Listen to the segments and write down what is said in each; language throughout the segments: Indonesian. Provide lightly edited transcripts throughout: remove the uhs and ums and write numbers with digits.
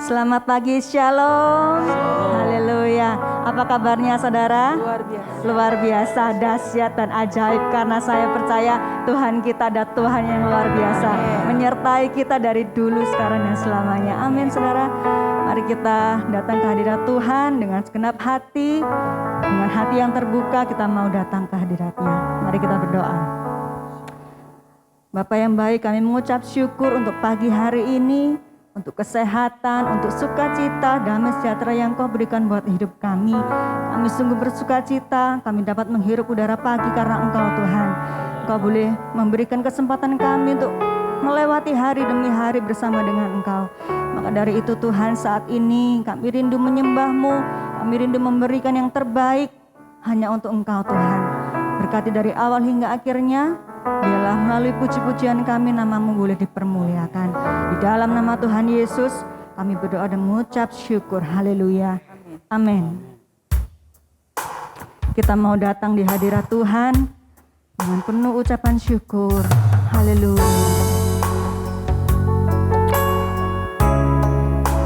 Selamat pagi, Shalom. Haleluya. Apa kabarnya saudara? Luar biasa. Luar biasa, dahsyat dan ajaib. Karena saya percaya Tuhan kita adalah Tuhan yang luar biasa, menyertai kita dari dulu, sekarang, dan selamanya. Amin saudara. Mari kita datang ke hadirat Tuhan dengan segenap hati. Dengan hati yang terbuka kita mau datang ke hadiratnya. Mari kita berdoa. Bapa yang baik, kami mengucap syukur untuk pagi hari ini, untuk kesehatan, untuk sukacita, damai sejahtera yang Kau berikan buat hidup kami. Kami sungguh bersukacita, kami dapat menghirup udara pagi karena Engkau Tuhan. Engkau boleh memberikan kesempatan kami untuk melewati hari demi hari bersama dengan Engkau. Maka dari itu Tuhan, saat ini kami rindu menyembah-Mu, kami rindu memberikan yang terbaik hanya untuk Engkau Tuhan. Berkati dari awal hingga akhirnya, biarlah melalui puji-pujian kami nama-Mu boleh dipermuliakan. Di dalam nama Tuhan Yesus kami berdoa dan mengucap syukur. Haleluya. Amin. Kita mau datang di hadirat Tuhan dengan penuh ucapan syukur. Haleluya.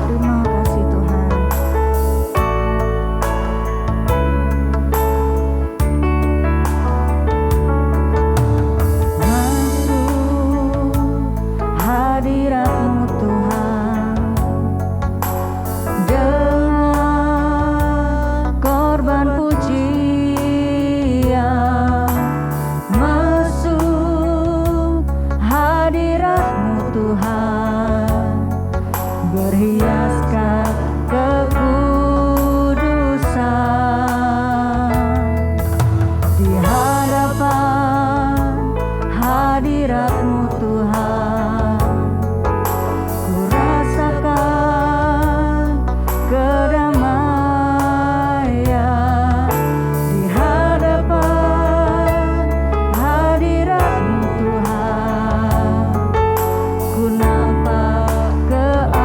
Terima kasih Tuhan. Hadirat-Mu Tuhan, dengan korban pujian, masuk hadirat-Mu Tuhan, berhiaskan kekudusan di hadapan hadirat-Mu Tuhan. Ku nampak keajaiban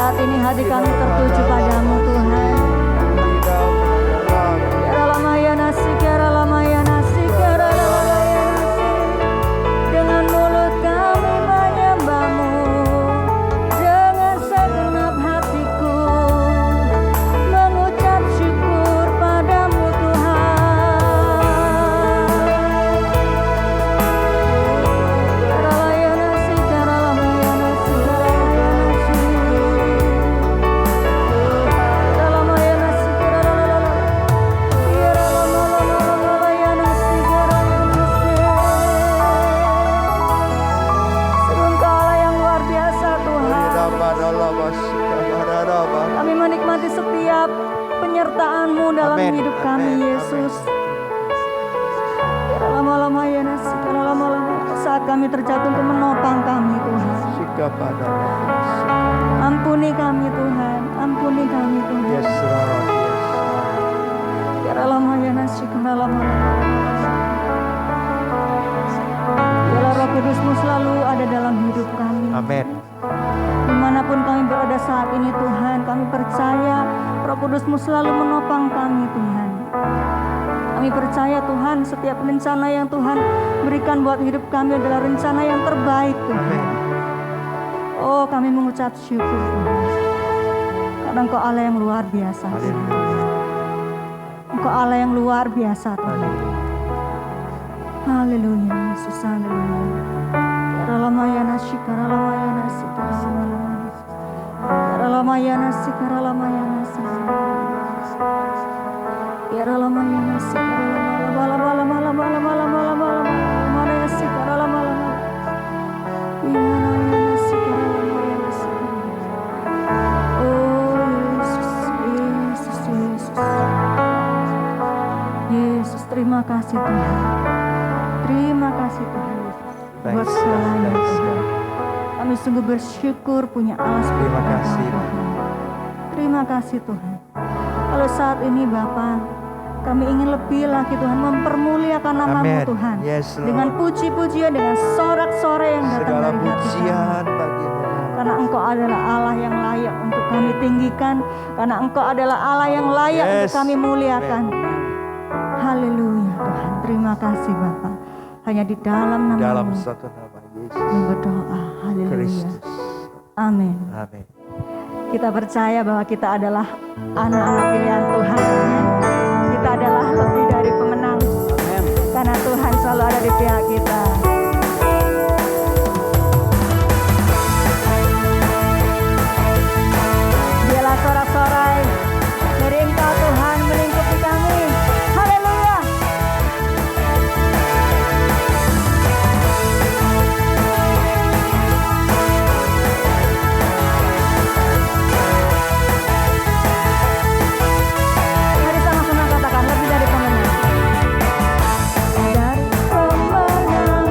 saat ini hati kami tertuju padamu Tuhan. Dengan mulut kami menyembahmu, dengan segenap hatiku mengucap syukur padamu Kami menikmati setiap penyertaan-Mu dalam hidup kami, Yesus. Saat kami terjatuh untuk menopang kami, Tuhan. Ampuni kami, Tuhan. Ampuni kami, Tuhan. Yes, Lord. Biarlah Roh Kudus-Mu selalu ada dalam hidup kami. Amin. Dimanapun kami berada saat ini Tuhan, kami percaya Roh Kudus-Mu selalu menopang kami Tuhan. Kami percaya Tuhan, setiap rencana yang Tuhan berikan buat hidup kami adalah rencana yang terbaik Tuhan. Oh, kami mengucap syukur Tuhan, karena Engkau Allah yang luar biasa Tuhan. Engkau Allah yang luar biasa Tuhan. Haleluya, Yesus, haleluya. Ramayana Shikara Ramayana Sikara Ramayana Sikara Ramayana Sikara Ramayana Sikara Bala bala bala bala bala bala bala Ramayana Sikara Ramayana Ramayana Sikara Ramayana Sikara. Oh Yesus, Yesus, Yesus, Yesus, terima kasih Tuhan. Terima kasih Tuhan buat segalanya Tuhan. Kami sungguh bersyukur punya Allah seperti Terima kasih Tuhan. Terima kasih Tuhan. Kalau saat ini Bapa, kami ingin lebih lagi Tuhan mempermuliakan nama-Mu Amin. Tuhan. Yes, Lord. Dengan puji-pujian, dengan sorak-sorai yang datang Segala dari hati kami. pujian bagi-Mu. Karena Engkau adalah Allah yang layak untuk kami tinggikan. Karena Engkau adalah Allah yang layak Yes. untuk kami muliakan. Haleluya Tuhan. Terima kasih Bapa. Hanya di dalam Dalam nama-Mu satu nama Yesus kami berdoa. Haleluya. Kristus. Amin. Amin. Kita percaya bahwa kita adalah anak-anak pilihan Tuhan. Kita adalah lebih dari pemenang. Karena Tuhan selalu ada di pihak kita. Biarlah sorak-sorai dari Engkau Tuhan melingkupi kami. Haleluya. Mari sama-sama katakan lebih dari pemenang. Dari pemenang.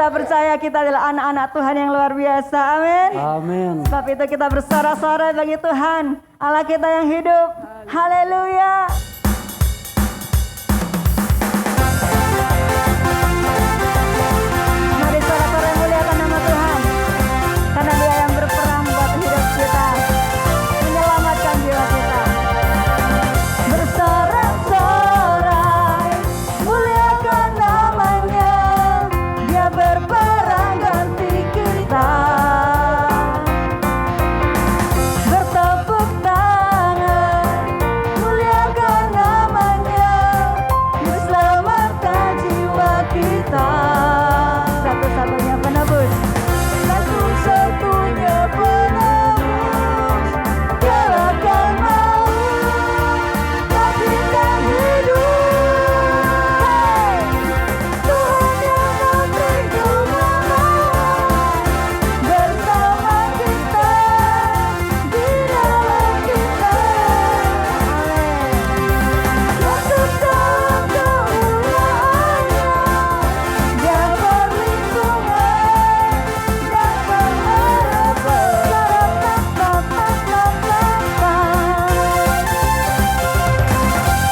Kita percaya kita adalah anak-anak Tuhan yang luar biasa. Amin. Amin. Sebab itu kita bersorak-sorai bagi Tuhan, Allah kita yang hidup. Haleluya. Mari sorak-sorai muliakan nama Tuhan. Karena Dia yang berperang buat hidup kita, menyelamatkan jiwa kita. Bersorak-sorai muliakan namanya, Dia berperang ganti kita. Bertepuk tangan muliakan namanya, Dia selamatkan jiwa kita. Satu-satunya penebus, satu-satunya penebus, galakan maut, tapi kan hidup. Hey, Tuhan yang memberi kemenangan bersama kita, di dalam kita. Yesus dalam kemuliaannya, Dia perlindungan dan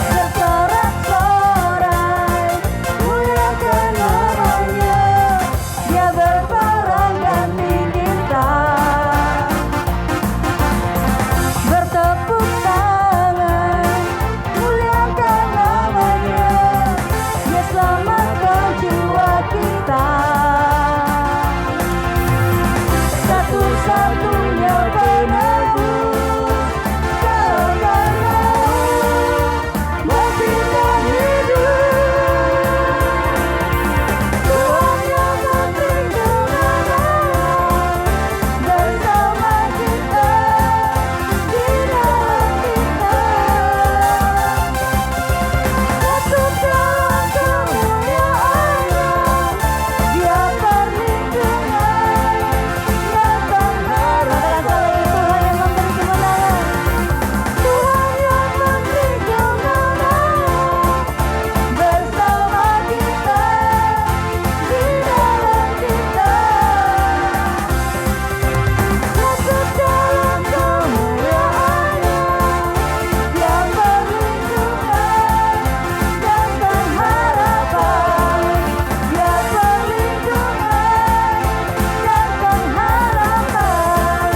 bersorak-sorai muliakan namanya, Dia berperang ganti kita. Bertepuk tangan muliakan namanya, Dia selamatkan jiwa kita. Satu-satunya penebus, galakan maut, bangkitkan hidup. Tuhan yang memberi kemenangan bersama kita, di dalam kita. Yesus dalam kemuliaannya, Dia perlindungan dan pengharapan. Tuhan yang memberi kemenangan, Tuhan yang memberi kemenangan bersama kita, di dalam kita. Yesus dalam kemuliaannya, Dia perlindungan dan pengharapan. Dia perlindungan dan pengharapan.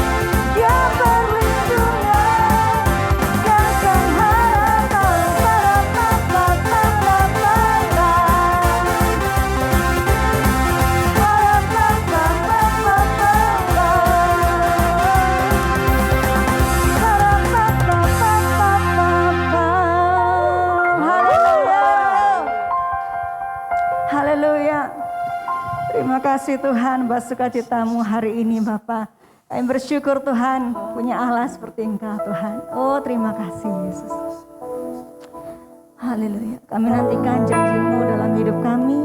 Dia perlindungan dan Haleluya. Terima kasih Tuhan buat sukacitamu hari ini Bapa. Kami bersyukur Tuhan punya Allah seperti Engkau Tuhan. Oh terima kasih Yesus. Haleluya. Kami nantikan janji-Mu dalam hidup kami.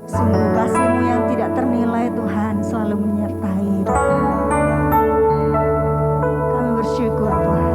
Sungguh kasih-Mu yang tidak ternilai Tuhan selalu menyertai hidup kami. Kami bersyukur Tuhan.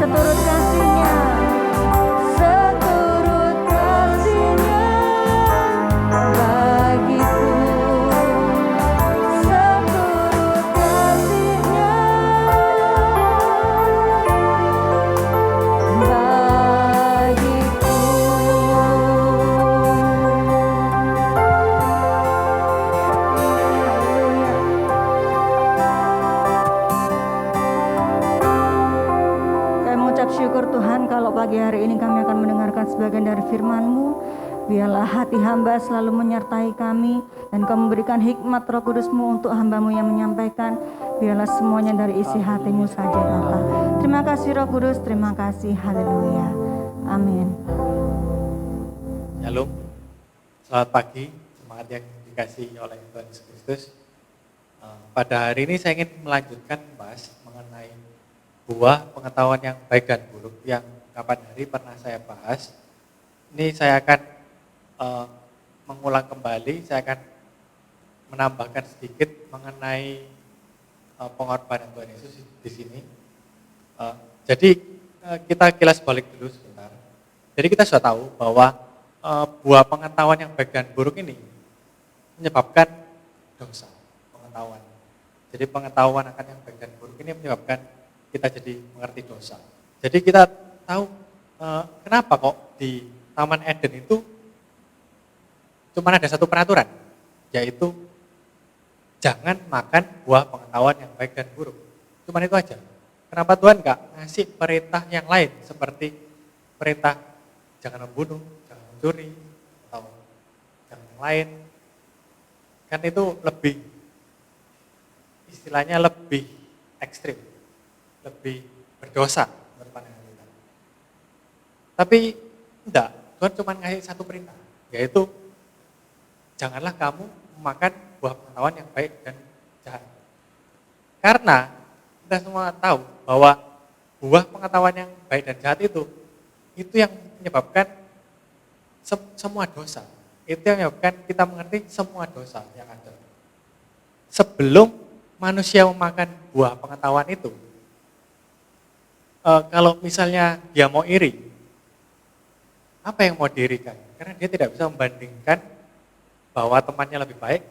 seturut kasihnya, seturut kasihnya bagiku, seturut kasihnya bagiku. Kami mengucap syukur Tuhan kalau pagi hari ini kami akan mendengarkan sebagian dari firman-Mu. Biarlah hati hamba selalu menyertai kami dan Kau memberikan hikmat Roh Kudus-Mu untuk hamba-Mu yang menyampaikan. Biarlah semuanya dari isi hati-Mu saja ya Allah. Terima kasih Roh Kudus, terima kasih. Haleluya. Amin. Shalom, selamat pagi, semangat yang dikasihi oleh Tuhan Yesus Kristus. Pada hari ini saya ingin melanjutkan membahas mengenai buah pengetahuan yang baik dan buruk yang kapan hari pernah saya bahas. Ini saya akan mengulang kembali, saya akan menambahkan sedikit mengenai pengorbanan Tuhan Yesus di sini. Jadi kita kilas balik dulu sebentar. Jadi kita sudah tahu bahwa buah pengetahuan yang baik dan buruk ini menyebabkan dosa, pengetahuan. Jadi pengetahuan akan yang baik dan buruk ini menyebabkan kita jadi mengerti dosa. Jadi kita tahu kenapa kok di Taman Eden itu cuma ada satu peraturan, yaitu jangan makan buah pengetahuan yang baik dan buruk. Cuma itu aja. Kenapa Tuhan nggak ngasih perintah yang lain seperti perintah jangan membunuh, jangan mencuri, atau jangan yang lain? Kan itu lebih, istilahnya lebih ekstrim, lebih berdosa menurut pandangan kita. Tapi enggak, Tuhan cuma ngasih satu perintah, yaitu janganlah kamu memakan buah pengetahuan yang baik dan jahat. Karena kita semua tahu bahwa buah pengetahuan yang baik dan jahat itu yang menyebabkan semua dosa. Itu yang menyebabkan kita mengerti semua dosa yang ada. Sebelum manusia memakan buah pengetahuan itu, kalau misalnya dia mau iri, apa yang mau diirikan? Karena dia tidak bisa membandingkan bahwa temannya lebih baik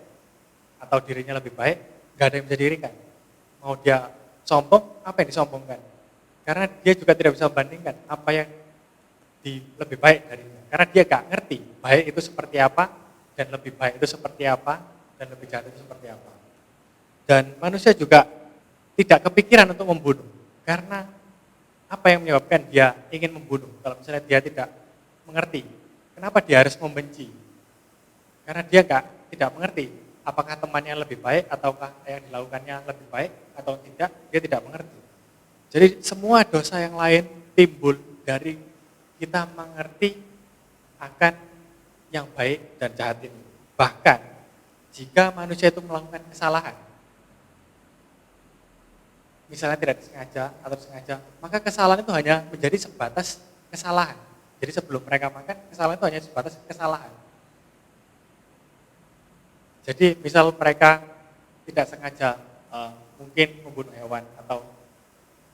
atau dirinya lebih baik, gak ada yang bisa diirikan. Mau dia sombong, apa yang disombongkan? Karena dia juga tidak bisa membandingkan apa yang lebih baik darinya. Karena dia gak ngerti baik itu seperti apa, dan lebih baik itu seperti apa, dan lebih jahat itu seperti apa. Dan manusia juga tidak kepikiran untuk membunuh. Karena apa yang menyebabkan dia ingin membunuh? Kalau misalnya dia tidak mengerti, kenapa dia harus membenci? Karena dia tidak mengerti apakah temannya lebih baik ataukah yang dilakukannya lebih baik atau tidak, dia tidak mengerti. Jadi semua dosa yang lain timbul dari kita mengerti akan yang baik dan jahat ini. Bahkan jika manusia itu melakukan kesalahan, misalnya tidak disengaja atau disengaja, maka kesalahan itu hanya menjadi sebatas kesalahan. Jadi sebelum mereka makan, kesalahan itu hanya sebatas kesalahan. Jadi misal mereka tidak sengaja mungkin membunuh hewan atau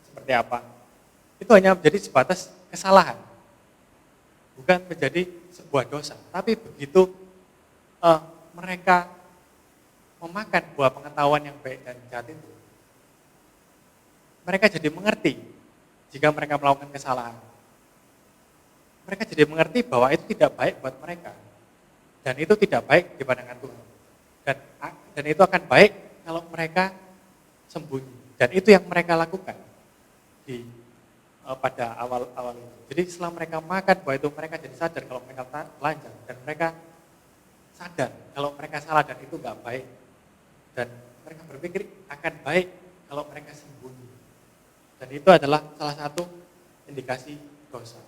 seperti apa, itu hanya menjadi sebatas kesalahan, bukan menjadi sebuah dosa. Tapi begitu mereka memakan buah pengetahuan yang baik dan jahat itu, mereka jadi mengerti jika mereka melakukan kesalahan. Mereka jadi mengerti bahwa itu tidak baik buat mereka, dan itu tidak baik di pandangan Tuhan. Dan itu akan baik kalau mereka sembunyi. Dan itu yang mereka lakukan pada awal itu. Jadi setelah mereka makan bahwa itu, mereka jadi sadar kalau mereka telanjang, dan mereka sadar kalau mereka salah dan itu nggak baik. Dan mereka berpikir akan baik kalau mereka sembunyi. Dan itu adalah salah satu indikasi dosa.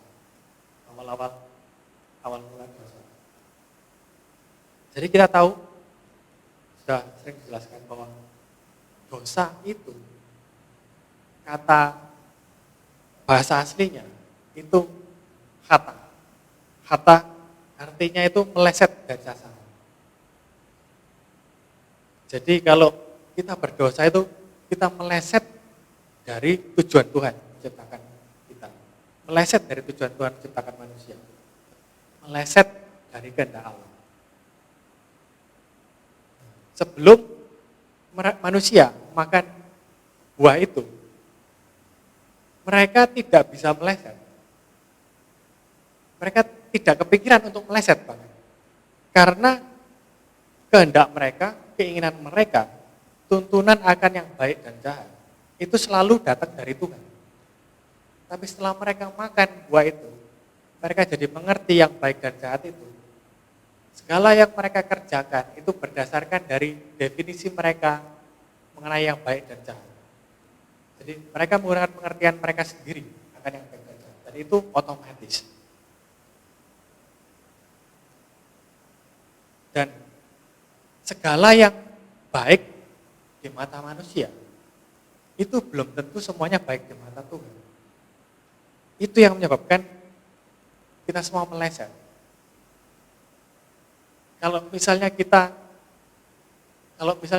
Awal mula dosa. Jadi kita tahu, sudah sering dijelaskan bahwa dosa itu, kata bahasa aslinya itu khata. Khata artinya itu meleset dari sasaran. Jadi kalau kita berdosa itu kita meleset dari tujuan Tuhan menciptakan kita. meleset dari tujuan Tuhan menciptakan manusia. Meleset dari kehendak Allah. Sebelum manusia makan buah itu, mereka tidak bisa meleset. Mereka tidak kepikiran untuk meleset, Bang. Karena kehendak mereka, keinginan mereka, tuntunan akan yang baik dan jahat, itu selalu datang dari Tuhan. Tapi setelah mereka makan buah itu, mereka jadi mengerti yang baik dan jahat itu. Segala yang mereka kerjakan itu berdasarkan dari definisi mereka mengenai yang baik dan jahat. Jadi mereka menggunakan pengertian mereka sendiri akan yang baik dan jahat. Dan itu otomatis. Dan segala yang baik di mata manusia, itu belum tentu semuanya baik di mata Tuhan. Itu yang menyebabkan kita semua meleset. Kalau misalnya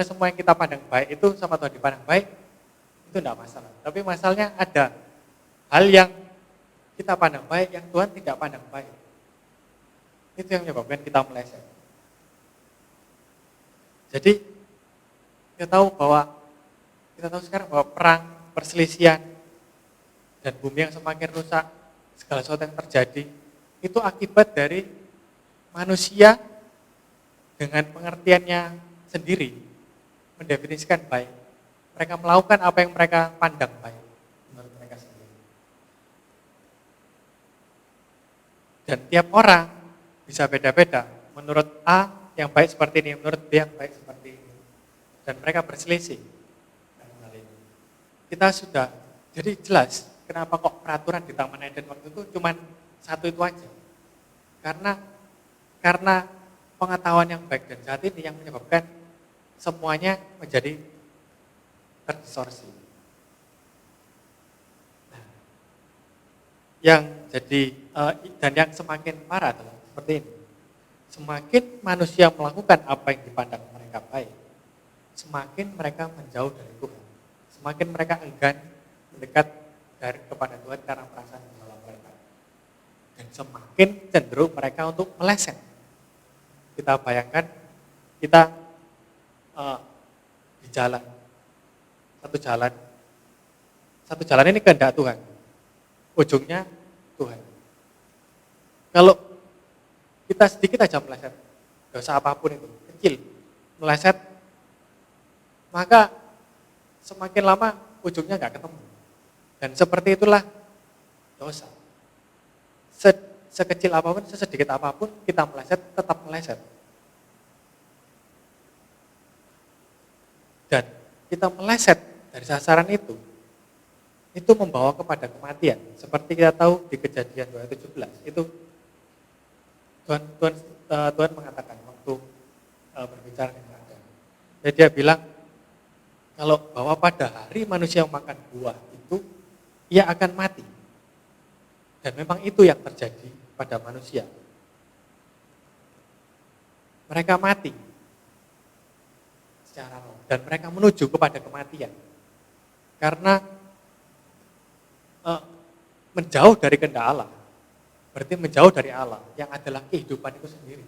semua yang kita pandang baik itu sama Tuhan dipandang baik, itu tidak masalah. Tapi masalahnya ada hal yang kita pandang baik, yang Tuhan tidak pandang baik. Itu yang menyebabkan kita meleset. Jadi kita tahu sekarang bahwa perang, perselisihan, dan bumi yang semakin rusak, segala sesuatu yang terjadi, itu akibat dari manusia dengan pengertiannya sendiri, mendefinisikan baik. Mereka melakukan apa yang mereka pandang baik, menurut mereka sendiri. Dan tiap orang bisa beda-beda, menurut A yang baik seperti ini, menurut B yang baik seperti ini. Dan mereka berselisih. Kita sudah, jadi jelas kenapa kok peraturan di Taman Eden waktu itu cuma satu itu aja. Karena pengetahuan yang baik dan jahat ini yang menyebabkan semuanya menjadi terdistorsi. Nah, yang yang semakin parah adalah seperti ini. Semakin manusia melakukan apa yang dipandang mereka baik, semakin mereka menjauh dari Tuhan. Semakin mereka enggan mendekat kepada Tuhan karena perasaan bersalah mereka. Dan semakin cenderung mereka untuk meleset. Kita bayangkan, kita di jalan. Satu jalan ini kehendak Tuhan. Ujungnya Tuhan. Kalau kita sedikit aja meleset, dosa apapun itu, kecil, meleset, maka semakin lama ujungnya nggak ketemu. Dan seperti itulah dosa. Sekecil apapun, sesedikit apapun, kita meleset, tetap meleset. Dan kita meleset dari sasaran itu membawa kepada kematian. Seperti kita tahu di Kejadian 2:17, itu Tuhan mengatakan waktu berbicara dengan Adam. Jadi dia bilang, kalau bahwa pada hari manusia makan buah itu, ia akan mati. Dan memang itu yang terjadi pada manusia. Mereka mati secara roh dan mereka menuju kepada kematian. Karena menjauh dari kehendak Allah, berarti menjauh dari Allah yang adalah kehidupan itu sendiri.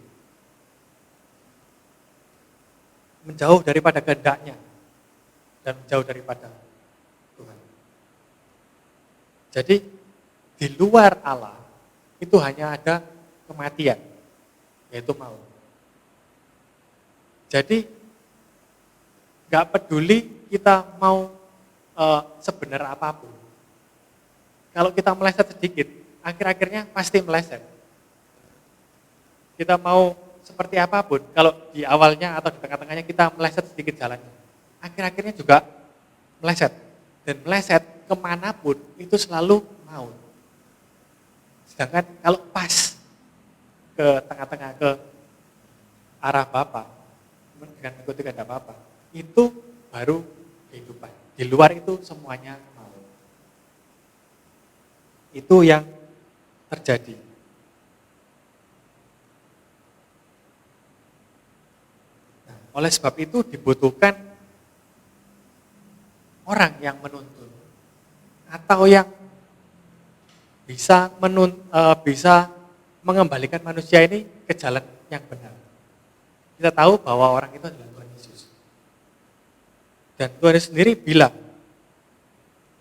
Menjauh daripada kehendaknya dan menjauh daripada Tuhan. Jadi di luar Allah itu hanya ada kematian, yaitu maut. Jadi gak peduli kita mau sebenar apapun. Kalau kita meleset sedikit, akhir-akhirnya pasti meleset. Kita mau seperti apapun, kalau di awalnya atau di tengah-tengahnya kita meleset sedikit jalannya, akhir-akhirnya juga meleset. Dan meleset kemanapun itu selalu maut. Sedangkan kalau pas ke tengah-tengah, ke arah Bapa, dengan mengikuti kehendak Bapa, itu baru kehidupan. Di luar itu semuanya maut. Itu yang terjadi. Nah, oleh sebab itu dibutuhkan orang yang menuntun atau yang bisa mengembalikan manusia ini ke jalan yang benar. Kita tahu bahwa orang itu adalah Tuhan Yesus. Dan Tuhan Yesus sendiri bilang,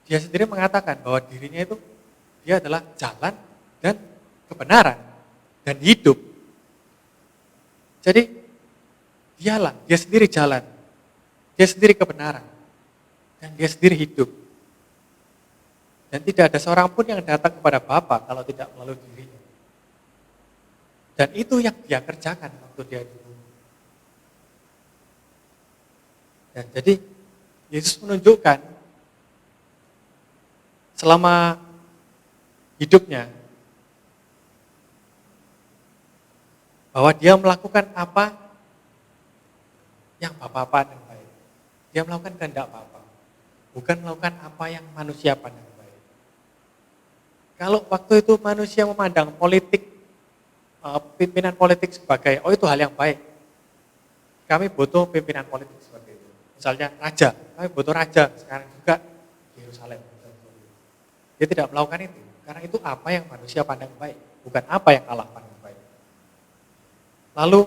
dia sendiri mengatakan bahwa dirinya itu, dia adalah jalan dan kebenaran dan hidup. Jadi, dia sendiri jalan, dia sendiri kebenaran, dan dia sendiri hidup. Dan tidak ada seorang pun yang datang kepada Bapa kalau tidak melalui dirinya. Dan itu yang dia kerjakan waktu dia di bumi. Dan jadi Yesus menunjukkan selama hidupnya bahwa dia melakukan apa yang Bapa pandang baik. Dia melakukan kehendak Bapa, bukan melakukan apa yang manusia pandang baik. Kalau waktu itu manusia memandang politik, pimpinan politik sebagai, itu hal yang baik. Kami butuh pimpinan politik seperti itu. Misalnya raja, kami butuh raja sekarang juga di Yerusalem. Dia tidak melakukan itu, karena itu apa yang manusia pandang baik, bukan apa yang Allah pandang baik. Lalu,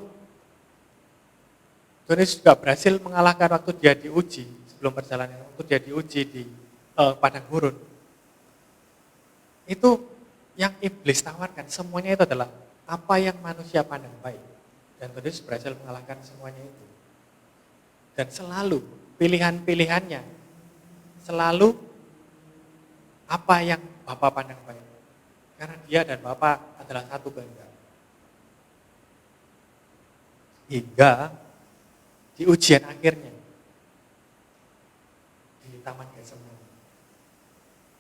Tuhan Yesus juga berhasil mengalahkan waktu dia diuji, sebelum perjalanan, waktu dia diuji di padang gurun. Itu yang iblis tawarkan, semuanya itu adalah apa yang manusia pandang baik. Dan Tuhan Yesus berhasil mengalahkan semuanya itu. Dan selalu pilihan-pilihannya, selalu apa yang Bapa pandang baik. Karena dia dan Bapa adalah satu kehendak. Hingga di ujian akhirnya, di Taman Getsemani,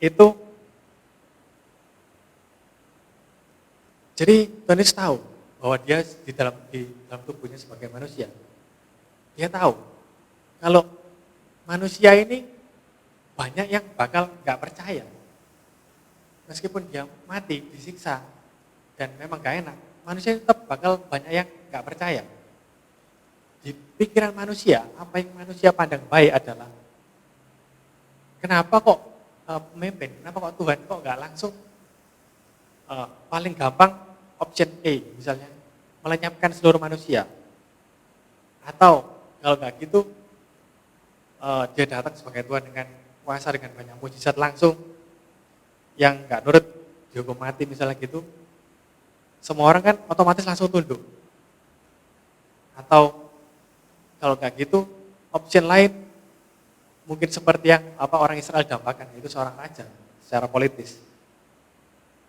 itu jadi Tuhan Yesus tahu bahwa dia di dalam tubuhnya sebagai manusia. Dia tahu kalau manusia ini banyak yang bakal nggak percaya. Meskipun dia mati, disiksa, dan memang gak enak, manusia tetap bakal banyak yang nggak percaya. Di pikiran manusia, apa yang manusia pandang baik adalah, kenapa kok pemimpin, kenapa kok Tuhan kok nggak langsung paling gampang option A misalnya, melenyapkan seluruh manusia. Atau kalau nggak gitu, dia datang sebagai Tuhan dengan kuasa, dengan banyak mujizat langsung, yang nggak nurut dihukum mati misalnya gitu. Semua orang kan otomatis langsung tunduk. Atau kalau nggak gitu, option lain mungkin seperti yang orang Israel dambakan, yaitu seorang raja secara politis.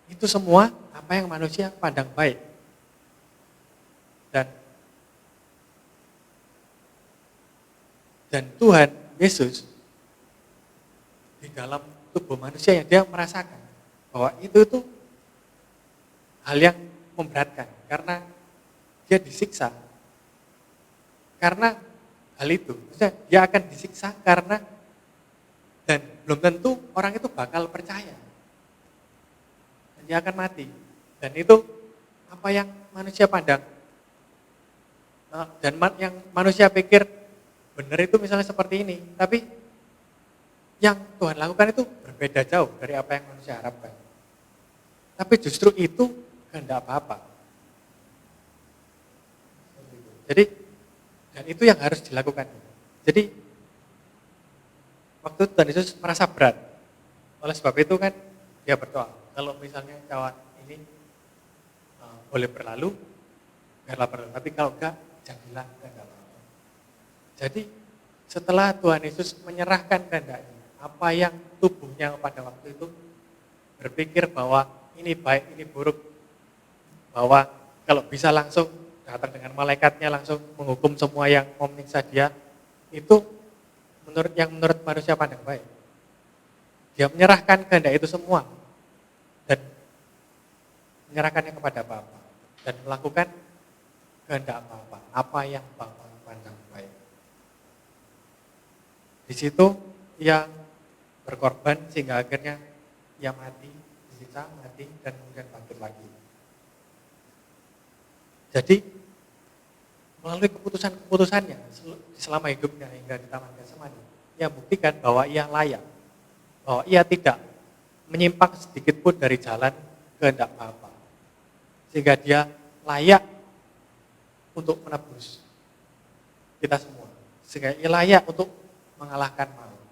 Itu semua apa yang manusia pandang baik. Dan Tuhan Yesus di dalam tubuh manusia yang dia merasakan bahwa itu hal yang memberatkan karena dia disiksa. Karena hal itu, maksudnya dia akan disiksa karena, dan belum tentu orang itu bakal percaya. Dia akan mati. Dan itu apa yang manusia pandang. Dan yang manusia pikir benar itu misalnya seperti ini. Tapi yang Tuhan lakukan itu berbeda jauh dari apa yang manusia harapkan. Tapi justru itu kehendak Bapa. Jadi, dan itu yang harus dilakukan. Jadi, waktu Tuhan Yesus merasa berat. Oleh sebab itu kan dia berdoa. Kalau misalnya cawan ini boleh berlalu, biarlah berlalu. Tapi kalau enggak, janganlah, enggak apa-apa. Jadi setelah Tuhan Yesus menyerahkan kehendaknya, apa yang tubuhnya pada waktu itu berpikir bahwa ini baik, ini buruk, bahwa kalau bisa langsung datang dengan malaikatnya langsung menghukum semua yang mau menyiksa dia, itu menurut manusia pandang baik. Dia menyerahkan kehendak itu semua dan menyerahkannya kepada Bapa dan melakukan kehendak Bapa, apa yang Bapa pandang baik. Di situ ia berkorban sehingga akhirnya ia mati, disiksa, mati, dan kemudian bangkit lagi. Jadi melalui keputusan-keputusannya selama hidupnya hingga di Taman Getsemani, ia buktikan bahwa ia layak, bahwa ia tidak menyimpang sedikit pun dari jalan kehendak Bapa. Sehingga dia layak untuk menebus kita semua. Sehingga dia layak untuk mengalahkan maut.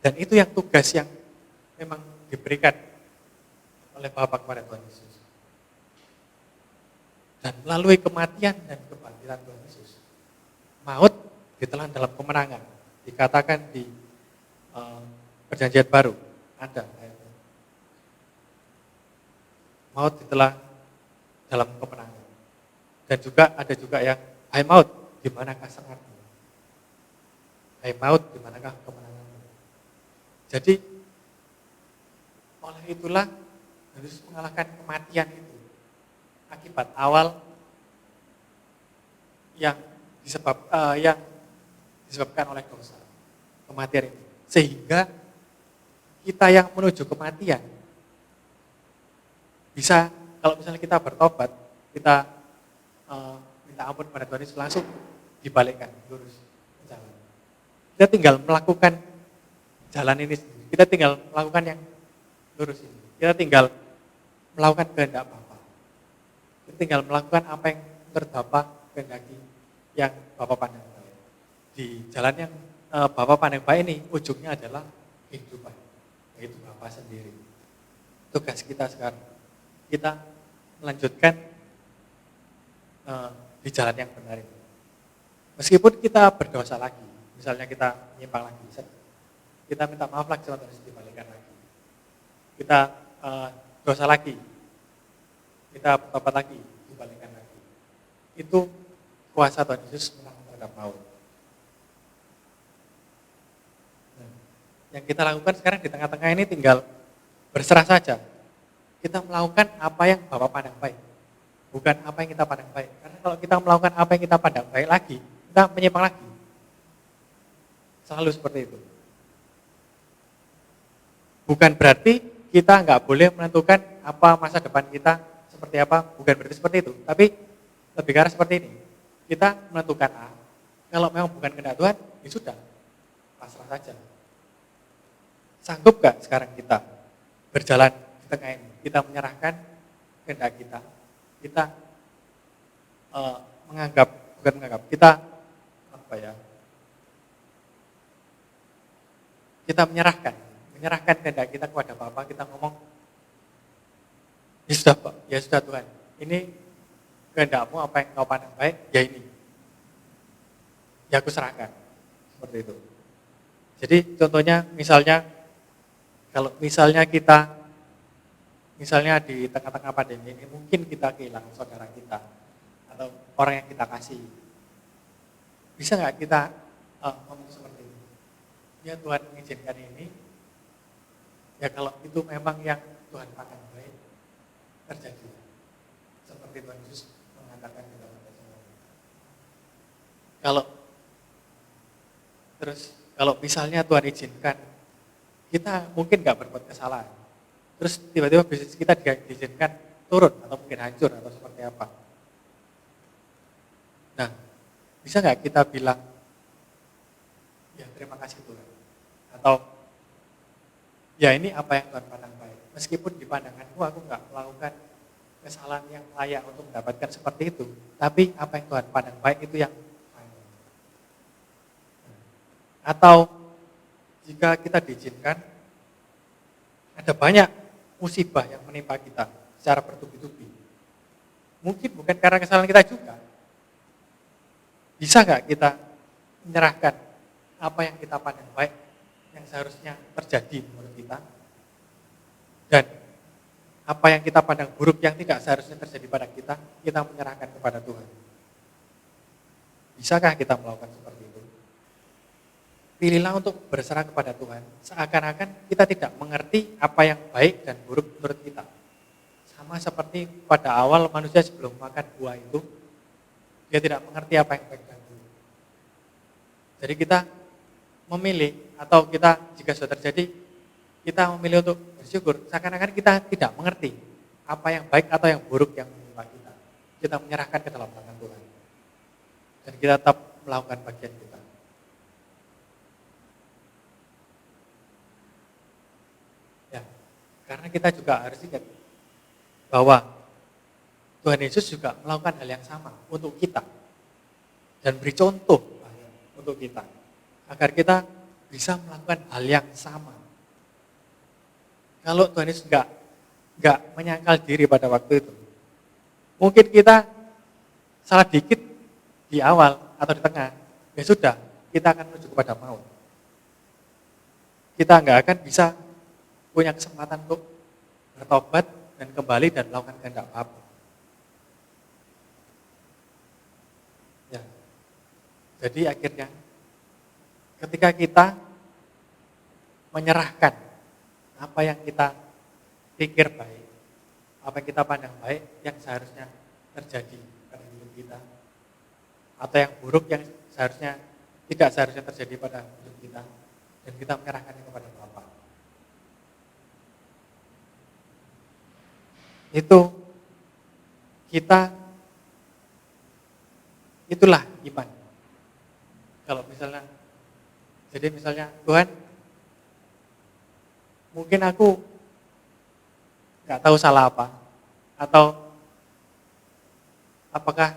Dan itu yang tugas yang memang diberikan oleh Bapa kepada Tuhan Yesus. Dan melalui kematian dan kebangkitan Tuhan Yesus, maut ditelan dalam kemenangan. Dikatakan di Perjanjian Baru ada ayatnya. Maut ditelan dalam kemenangan. Dan juga ada juga yang, hai maut, di manakah sengatmu? Hai maut, di manakah kemenanganmu? Jadi oleh itulah harus mengalahkan kematian itu. Akibat awal yang disebabkan oleh dosa, kematian itu. Sehingga kita yang menuju kematian bisa, kalau misalnya kita bertobat, kita minta ampun pada Tuhan Yesus, langsung dibalikkan, lurus jalan. Kita tinggal melakukan jalan ini sendiri. Kita tinggal melakukan yang lurus ini. Kita tinggal melakukan kehendak Bapa. Kita tinggal melakukan apa yang menurut Bapa kehendaki, yang Bapa pandang baik. Di jalan yang Bapa pandang baik ini, ujungnya adalah kehidupan, yaitu Bapa sendiri. Tugas kita sekarang, kita melanjutkan di jalan yang benar itu. Meskipun kita berdosa lagi, misalnya kita menyimpang lagi, kita minta maaf lagi sama Tuhan Yesus, dibalikkan lagi. Kita dosa lagi, kita bertobat lagi, dibalikkan lagi. Itu kuasa Tuhan Yesus menang terhadap maut. Nah, yang kita lakukan sekarang di tengah-tengah ini tinggal berserah saja. Kita melakukan apa yang Bapa pandang baik, bukan apa yang kita pandang baik. Karena kalau kita melakukan apa yang kita pandang baik lagi, kita menyimpang lagi. Selalu seperti itu. Bukan berarti kita nggak boleh menentukan apa masa depan kita seperti apa, bukan berarti seperti itu. Tapi lebih ke arah seperti ini. Kita menentukan A, kalau memang bukan kehendak Tuhan, ya sudah, pasrah saja. Sanggup gak sekarang kita berjalan di tengah ini? Kita menyerahkan kehendak kita kita menyerahkan kehendak kita kepada Bapa, kita ngomong, ya sudah Pak, ya sudah Tuhan, ini kehendakmu, apa yang kau pandang baik, ya ini, ya aku serahkan, seperti itu. Jadi contohnya misalnya, kalau misalnya di tengah-tengah pandemi ini, mungkin kita kehilangan saudara kita, atau orang yang kita kasih. Bisa nggak kita ngomong seperti ini? Ya Tuhan mengizinkan ini, ya kalau itu memang yang Tuhan pandang baik, terjadi. Seperti Tuhan Yesus mengatakan di dalam semua. Kalau misalnya Tuhan izinkan, kita mungkin nggak berbuat kesalahan. Terus tiba-tiba bisnis kita diizinkan turun atau mungkin hancur atau seperti apa. Nah, bisa nggak kita bilang, ya terima kasih Tuhan. Atau, ya ini apa yang Tuhan pandang baik. Meskipun di pandanganku aku nggak melakukan kesalahan yang layak untuk mendapatkan seperti itu. Tapi apa yang Tuhan pandang baik itu yang final. Atau, jika kita diizinkan, ada banyak musibah yang menimpa kita secara bertubi-tubi. Mungkin bukan karena kesalahan kita juga. Bisa nggak kita menyerahkan apa yang kita pandang baik, yang seharusnya terjadi menurut kita, dan apa yang kita pandang buruk yang tidak seharusnya terjadi pada kita menyerahkan kepada Tuhan. Bisakah kita melakukan seperti itu? Pilihlah untuk berserah kepada Tuhan, seakan-akan kita tidak mengerti apa yang baik dan buruk menurut kita. Sama seperti pada awal manusia sebelum makan buah itu, dia tidak mengerti apa yang baik dan buruk. Jadi kita memilih, atau kita jika sudah terjadi, kita memilih untuk bersyukur, seakan-akan kita tidak mengerti apa yang baik atau yang buruk yang menimpa kita. Kita menyerahkan ke dalam tangan Tuhan. Dan kita tetap melakukan bagian kita. Karena kita juga harus ingat bahwa Tuhan Yesus juga melakukan hal yang sama untuk kita. Dan beri contoh untuk kita. Agar kita bisa melakukan hal yang sama. Kalau Tuhan Yesus nggak menyangkal diri pada waktu itu, mungkin kita salah dikit di awal atau di tengah, ya sudah, kita akan menuju kepada maut. Kita nggak akan bisa punya kesempatan untuk bertobat dan kembali dan melakukan kehendak Bapa. Ya. Jadi akhirnya ketika kita menyerahkan apa yang kita pikir baik, apa yang kita pandang baik yang seharusnya terjadi pada hidup kita, atau yang buruk yang tidak seharusnya terjadi pada hidup kita, dan kita menyerahkannya kepada Bapa. Itulah iman. Kalau misalnya Tuhan, mungkin aku nggak tahu salah apa, atau apakah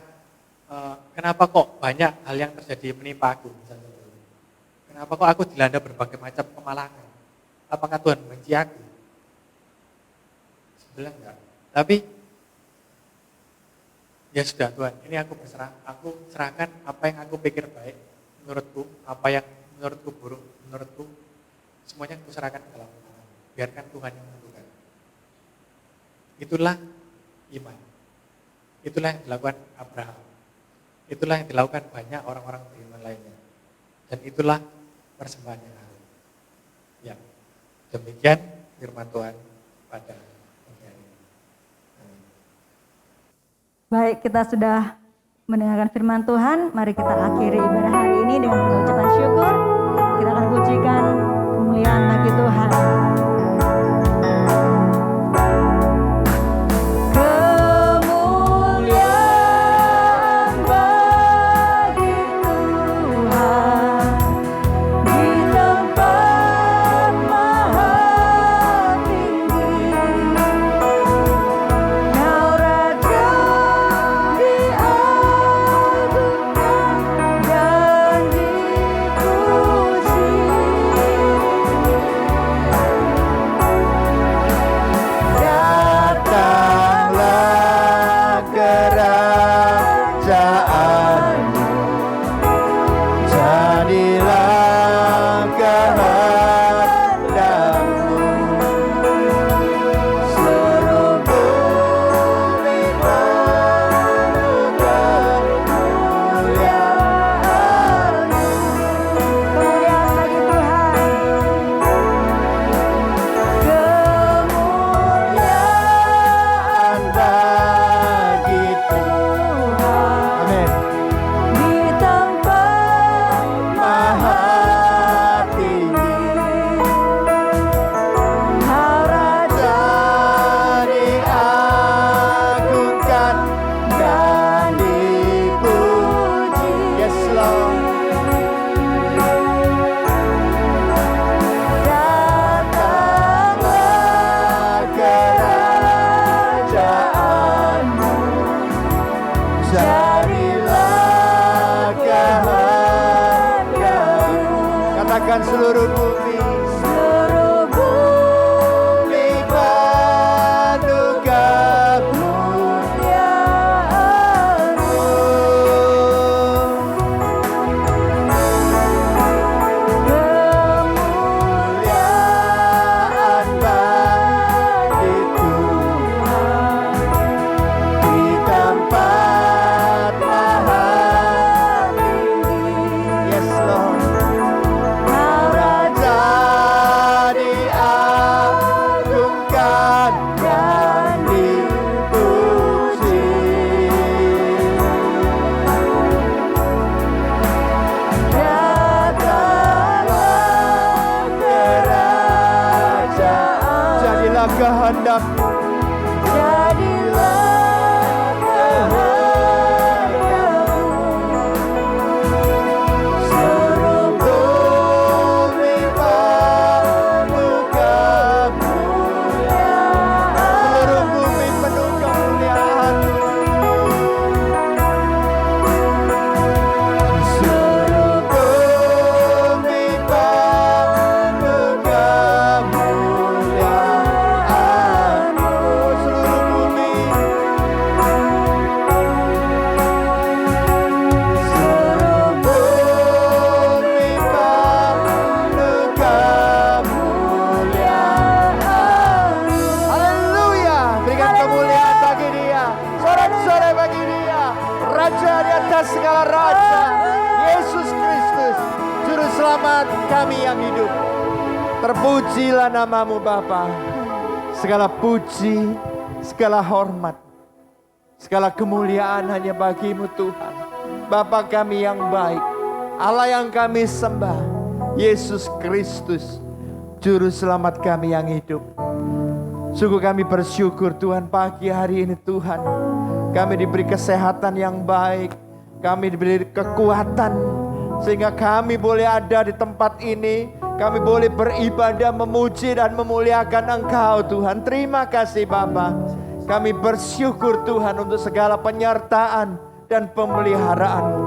kenapa kok banyak hal yang terjadi menimpa aku, misalnya. Kenapa kok aku dilanda berbagai macam kemalangan? Apakah Tuhan membenci aku? Sebenarnya enggak. Tapi ya sudah Tuhan, ini aku berserah, aku serahkan apa yang aku pikir baik menurutku, apa yang menurutku buruk menurutku, semuanya aku serahkan ke dalam tangan. Biarkan Tuhan yang menentukan. Itulah iman. Itulah yang dilakukan Abraham. Itulah yang dilakukan banyak orang-orang beriman lainnya. Dan itulah persembahan yang harus. Ya, demikian firman Tuhan pada pagi hari ini. Amin. Baik, kita sudah mendengarkan firman Tuhan. Mari kita akhiri ibadah hari ini dengan pengucapan syukur. Kita akan pujikan kemuliaan bagi Tuhan. Seluruh bumi penuh kemuliaan-Mu. Kemuliaan bagi Tuhan di tempat maha tinggi. Yes Lord. Kehendak-Mu, jadilah kehendak-Mu. Seluruh bumi penuh kemuliaan. atas segala raja, Yesus Kristus, Juru Selamat kami yang hidup. Terpujilah namamu Bapa. Segala puji, segala hormat, segala kemuliaan hanya bagimu Tuhan. Bapa kami yang baik, Allah yang kami sembah, Yesus Kristus, Juru Selamat kami yang hidup. Sungguh kami bersyukur Tuhan pagi hari ini Tuhan. Kami diberi kesehatan yang baik, kami diberi kekuatan sehingga kami boleh ada di tempat ini. Kami boleh beribadah, memuji dan memuliakan Engkau Tuhan. Terima kasih Bapa. Kami bersyukur Tuhan untuk segala penyertaan dan pemeliharaan-Mu.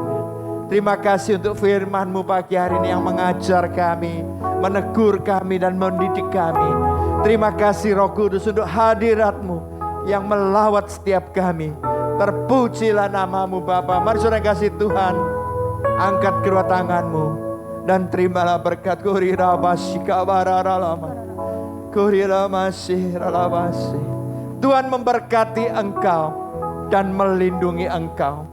Terima kasih untuk firman-Mu pagi hari ini yang mengajar kami, menegur kami dan mendidik kami. Terima kasih Roh Kudus untuk hadirat-Mu yang melawat setiap kami. Terpujilah namamu Bapa. Mari saudara kasih Tuhan, angkat kedua tanganmu dan terimalah berkat. Tuhan memberkati engkau dan melindungi engkau.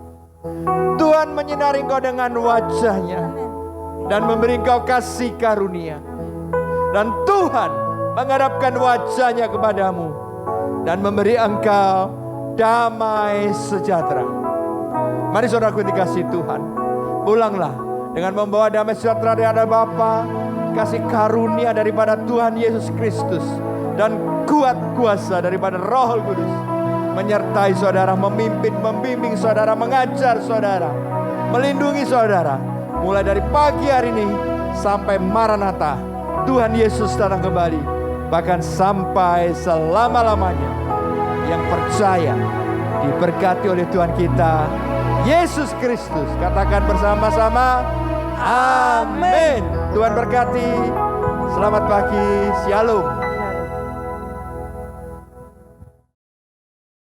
Tuhan menyinari engkau dengan wajah-Nya dan memberi engkau kasih karunia. Dan Tuhan menghadapkan wajah-Nya kepadamu dan memberi engkau damai sejahtera. Mari saudaraku dikasih Tuhan, pulanglah dengan membawa damai sejahtera dari Bapa, kasih karunia daripada Tuhan Yesus Kristus, dan kuat kuasa daripada Roh Kudus menyertai saudara, memimpin, membimbing saudara, mengajar saudara, melindungi saudara, mulai dari pagi hari ini sampai Maranatha, Tuhan Yesus datang kembali, bahkan sampai selama-lamanya. Yang percaya diberkati oleh Tuhan kita Yesus Kristus. Katakan bersama-sama, amin. Tuhan berkati. Selamat pagi, shalom.